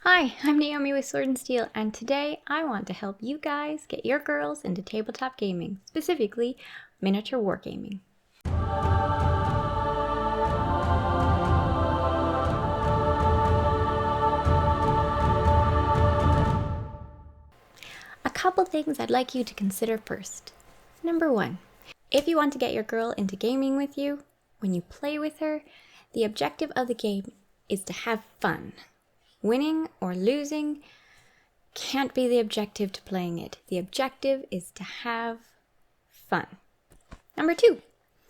Hi, I'm Naomi with Sword and Steel, and today I want to help you guys get your girls into tabletop gaming, specifically miniature wargaming. A couple things I'd like you to consider first. Number one, if you want to get your girl into gaming with you, when you play with her, the objective of the game is to have fun. Winning or losing can't be the objective to playing it. The objective is to have fun. Number two,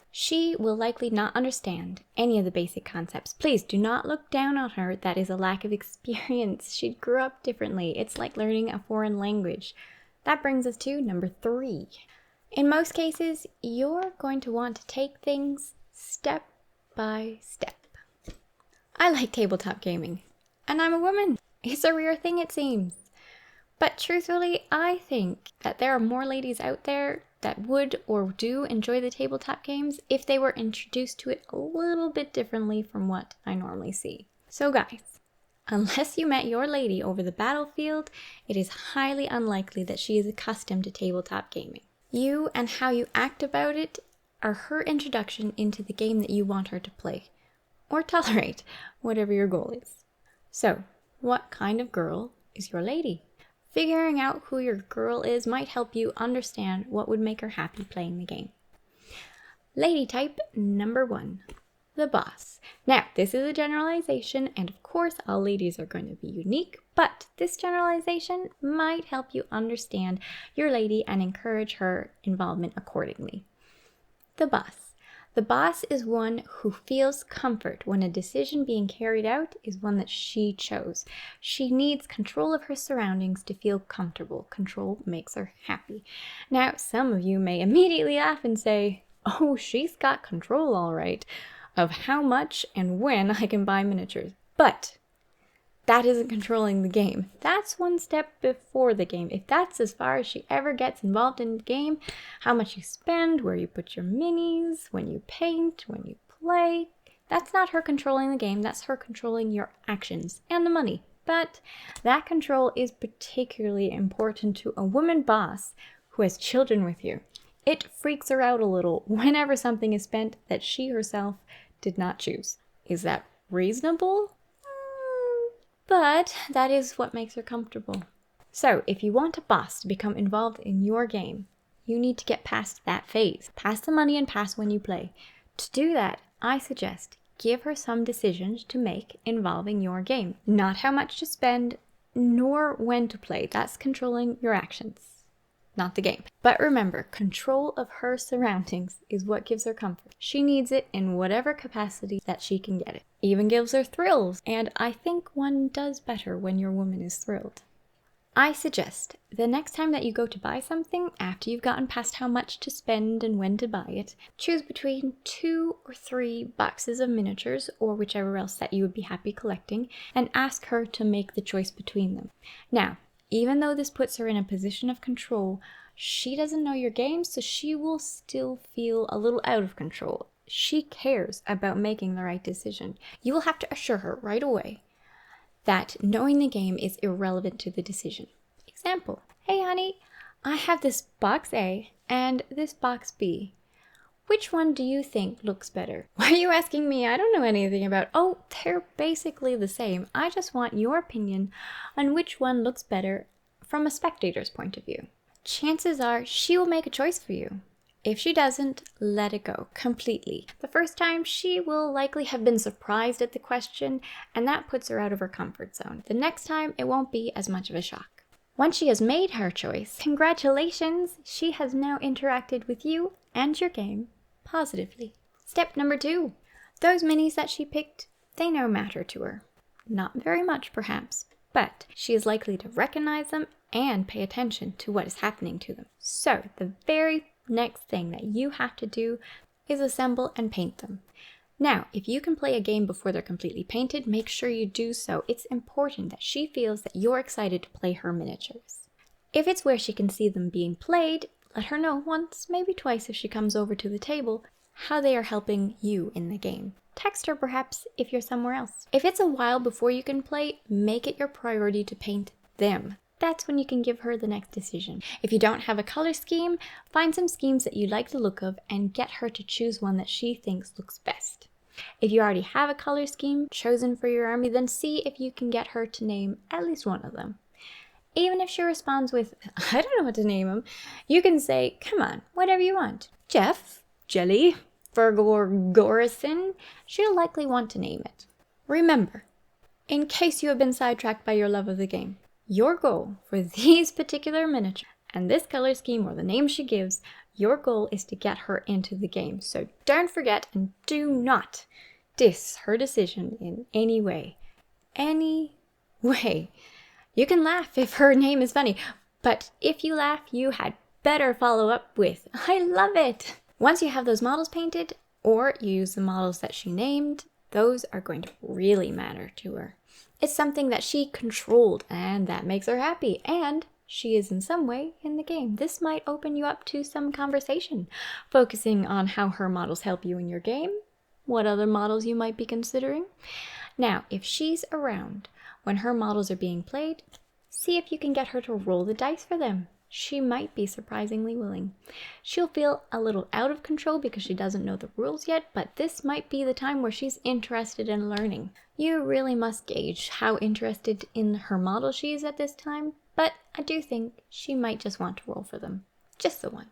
she will likely not understand any of the basic concepts. Please do not look down on her. That is a lack of experience. She grew up differently. It's like learning a foreign language. That brings us to number three. In most cases, you're going to want to take things step by step. I like tabletop gaming, and I'm a woman. It's a rare thing, it seems. But truthfully, I think that there are more ladies out there that would or do enjoy the tabletop games if they were introduced to it a little bit differently from what I normally see. So guys, unless you met your lady over the battlefield, it is highly unlikely that she is accustomed to tabletop gaming. You and how you act about it are her introduction into the game that you want her to play, or tolerate, whatever your goal is. So, what kind of girl is your lady? Figuring out who your girl is might help you understand what would make her happy playing the game. Lady type number one, the boss. Now, this is a generalization, and of course all ladies are going to be unique, but this generalization might help you understand your lady and encourage her involvement accordingly. The boss. The boss is one who feels comfort when a decision being carried out is one that she chose. She needs control of her surroundings to feel comfortable. Control makes her happy. Now, some of you may immediately laugh and say, oh, she's got control all right of how much and when I can buy miniatures. But that isn't controlling the game. That's one step before the game. If that's as far as she ever gets involved in the game, how much you spend, where you put your minis, when you paint, when you play, that's not her controlling the game. That's her controlling your actions and the money. But that control is particularly important to a woman boss who has children with you. It freaks her out a little whenever something is spent that she herself did not choose. Is that reasonable? But that is what makes her comfortable. So if you want a boss to become involved in your game, you need to get past that phase. Past the money and past when you play. To do that, I suggest give her some decisions to make involving your game. Not how much to spend, nor when to play. That's controlling your actions, not the game. But remember, control of her surroundings is what gives her comfort. She needs it in whatever capacity that she can get it. Even gives her thrills, and I think one does better when your woman is thrilled. I suggest the next time that you go to buy something, after you've gotten past how much to spend and when to buy it, choose between 2 or 3 boxes of miniatures, or whichever else that you would be happy collecting, and ask her to make the choice between them. Now, even though this puts her in a position of control, she doesn't know your game, so she will still feel a little out of control. She cares about making the right decision. You will have to assure her right away that knowing the game is irrelevant to the decision. Example, hey honey, I have this box A and this box B. Which one do you think looks better? Why are you asking me? I don't know anything about. Oh, they're basically the same. I just want your opinion on which one looks better from a spectator's point of view. Chances are she will make a choice for you. If she doesn't, let it go completely. The first time, she will likely have been surprised at the question, and that puts her out of her comfort zone. The next time, it won't be as much of a shock. Once she has made her choice, congratulations! She has now interacted with you and your game positively. Step number 2. Those minis that she picked, they now matter to her. Not very much, perhaps, but she is likely to recognize them and pay attention to what is happening to them. So, the very next thing that you have to do is assemble and paint them. Now, if you can play a game before they're completely painted, make sure you do so. It's important that she feels that you're excited to play her miniatures. If it's where she can see them being played, let her know once, maybe twice if she comes over to the table, how they are helping you in the game. Text her perhaps if you're somewhere else. If it's a while before you can play, make it your priority to paint them. That's when you can give her the next decision. If you don't have a color scheme, find some schemes that you like the look of and get her to choose one that she thinks looks best. If you already have a color scheme chosen for your army, then see if you can get her to name at least one of them. Even if she responds with, I don't know what to name them, you can say, come on, whatever you want. Jeff, Jelly, Fergor, Gorison, she'll likely want to name it. Remember, in case you have been sidetracked by your love of the game, your goal for these particular miniatures and this color scheme or the name she gives, your goal is to get her into the game. So don't forget and do not diss her decision in any way. Any way. You can laugh if her name is funny, but if you laugh, you had better follow up with, I love it. Once you have those models painted, or you use the models that she named, those are going to really matter to her. It's something that she controlled, and that makes her happy, and she is in some way in the game. This might open you up to some conversation, focusing on how her models help you in your game, what other models you might be considering. Now, if she's around when her models are being played, see if you can get her to roll the dice for them. She might be surprisingly willing. She'll feel a little out of control because she doesn't know the rules yet, but this might be the time where she's interested in learning. You really must gauge how interested in her model she is at this time, but I do think she might just want to roll for them. Just the one.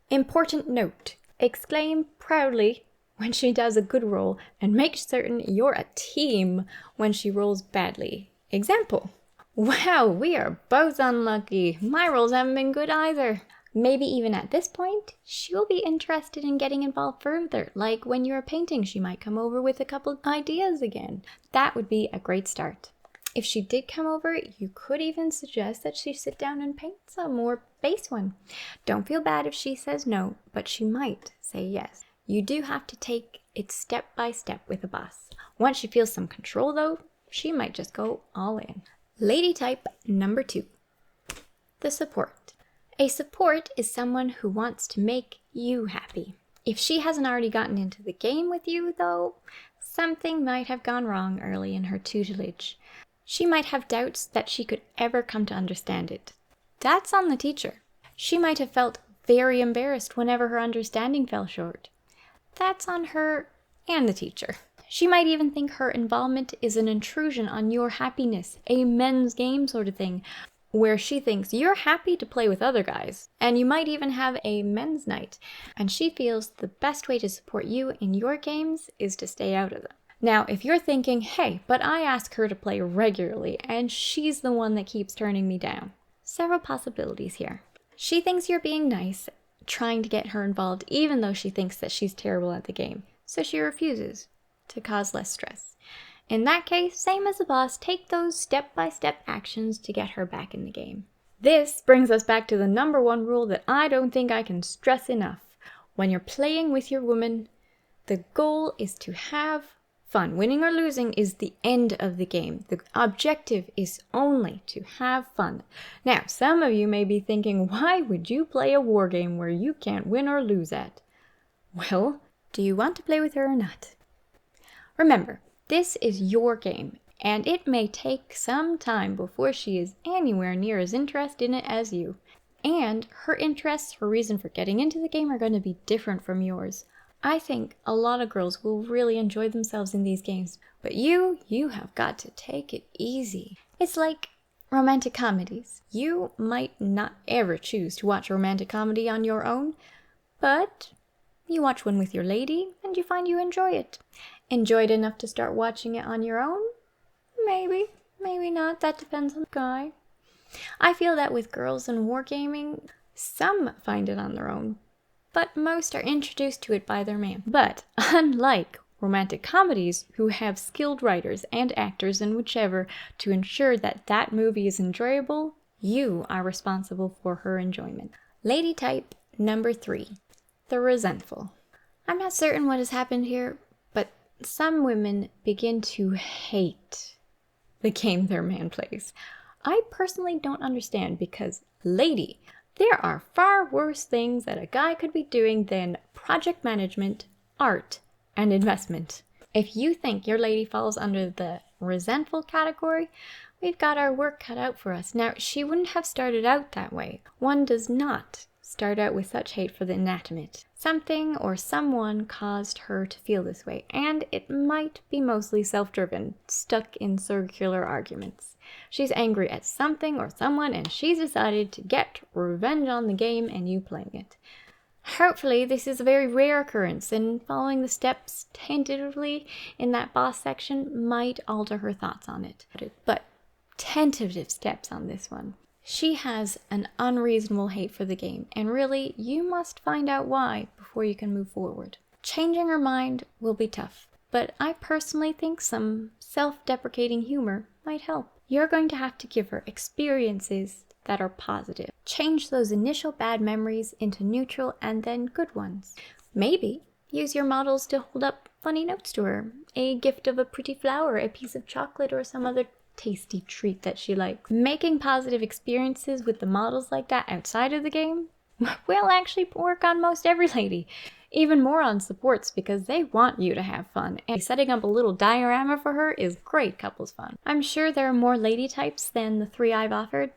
Important note, exclaim proudly when she does a good roll and make certain you're a team when she rolls badly. Example, wow, we are both unlucky. My rolls haven't been good either. Maybe even at this point, she will be interested in getting involved further. Like when you're painting, she might come over with a couple ideas again. That would be a great start. If she did come over, you could even suggest that she sit down and paint some or base one. Don't feel bad if she says no, but she might say yes. You do have to take it step by step with a boss. Once she feels some control though, she might just go all in. Lady type number 2. The support. A support is someone who wants to make you happy. If she hasn't already gotten into the game with you though, something might have gone wrong early in her tutelage. She might have doubts that she could ever come to understand it. That's on the teacher. She might have felt very embarrassed whenever her understanding fell short. That's on her and the teacher. She might even think her involvement is an intrusion on your happiness, a men's game sort of thing, where she thinks you're happy to play with other guys, and you might even have a men's night, and she feels the best way to support you in your games is to stay out of them. Now, if you're thinking, hey, but I ask her to play regularly, and she's the one that keeps turning me down. Several possibilities here. She thinks you're being nice, trying to get her involved, even though she thinks that she's terrible at the game, so she refuses to cause less stress. In that case, same as the boss, take those step-by-step actions to get her back in the game. This brings us back to the number 1 rule that I don't think I can stress enough. When you're playing with your woman, the goal is to have fun. Winning or losing is the end of the game. The objective is only to have fun. Now, some of you may be thinking, why would you play a war game where you can't win or lose at? Well, do you want to play with her or not? Remember, this is your game, and it may take some time before she is anywhere near as interested in it as you. And her interests, her reason for getting into the game are going to be different from yours. I think a lot of girls will really enjoy themselves in these games, but you have got to take it easy. It's like romantic comedies. You might not ever choose to watch a romantic comedy on your own, but you watch one with your lady and you find you enjoy it. Enjoy it enough to start watching it on your own? Maybe, maybe not. That depends on the guy. I feel that with girls in wargaming, some find it on their own, but most are introduced to it by their man. But unlike romantic comedies, who have skilled writers and actors and whichever to ensure that that movie is enjoyable, you are responsible for her enjoyment. Lady type number 3, the resentful. I'm not certain what has happened here, but some women begin to hate the game their man plays. I personally don't understand because, lady, there are far worse things that a guy could be doing than project management, art, and investment. If you think your lady falls under the resentful category, we've got our work cut out for us. Now, she wouldn't have started out that way. One does not start out with such hate for the inanimate. Something or someone caused her to feel this way, and it might be mostly self-driven, stuck in circular arguments. She's angry at something or someone, and she's decided to get revenge on the game and you playing it. Hopefully, this is a very rare occurrence, and following the steps tentatively in that boss section might alter her thoughts on it. But tentative steps on this one. She has an unreasonable hate for the game, and really, you must find out why before you can move forward. Changing her mind will be tough, but I personally think some self-deprecating humor might help. You're going to have to give her experiences that are positive. Change those initial bad memories into neutral and then good ones. Maybe use your models to hold up funny notes to her. A gift of a pretty flower, a piece of chocolate, or some other tasty treat that she likes. Making positive experiences with the models like that outside of the game will actually work on most every lady. Even more on supports because they want you to have fun. And setting up a little diorama for her is great couples fun. I'm sure there are more lady types than the 3 I've offered,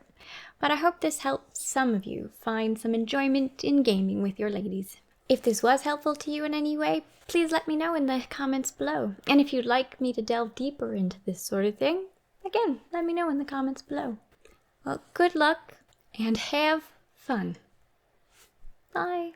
but I hope this helps some of you find some enjoyment in gaming with your ladies. If this was helpful to you in any way, please let me know in the comments below. And if you'd like me to delve deeper into this sort of thing, again, let me know in the comments below. Well, good luck and have fun. Bye.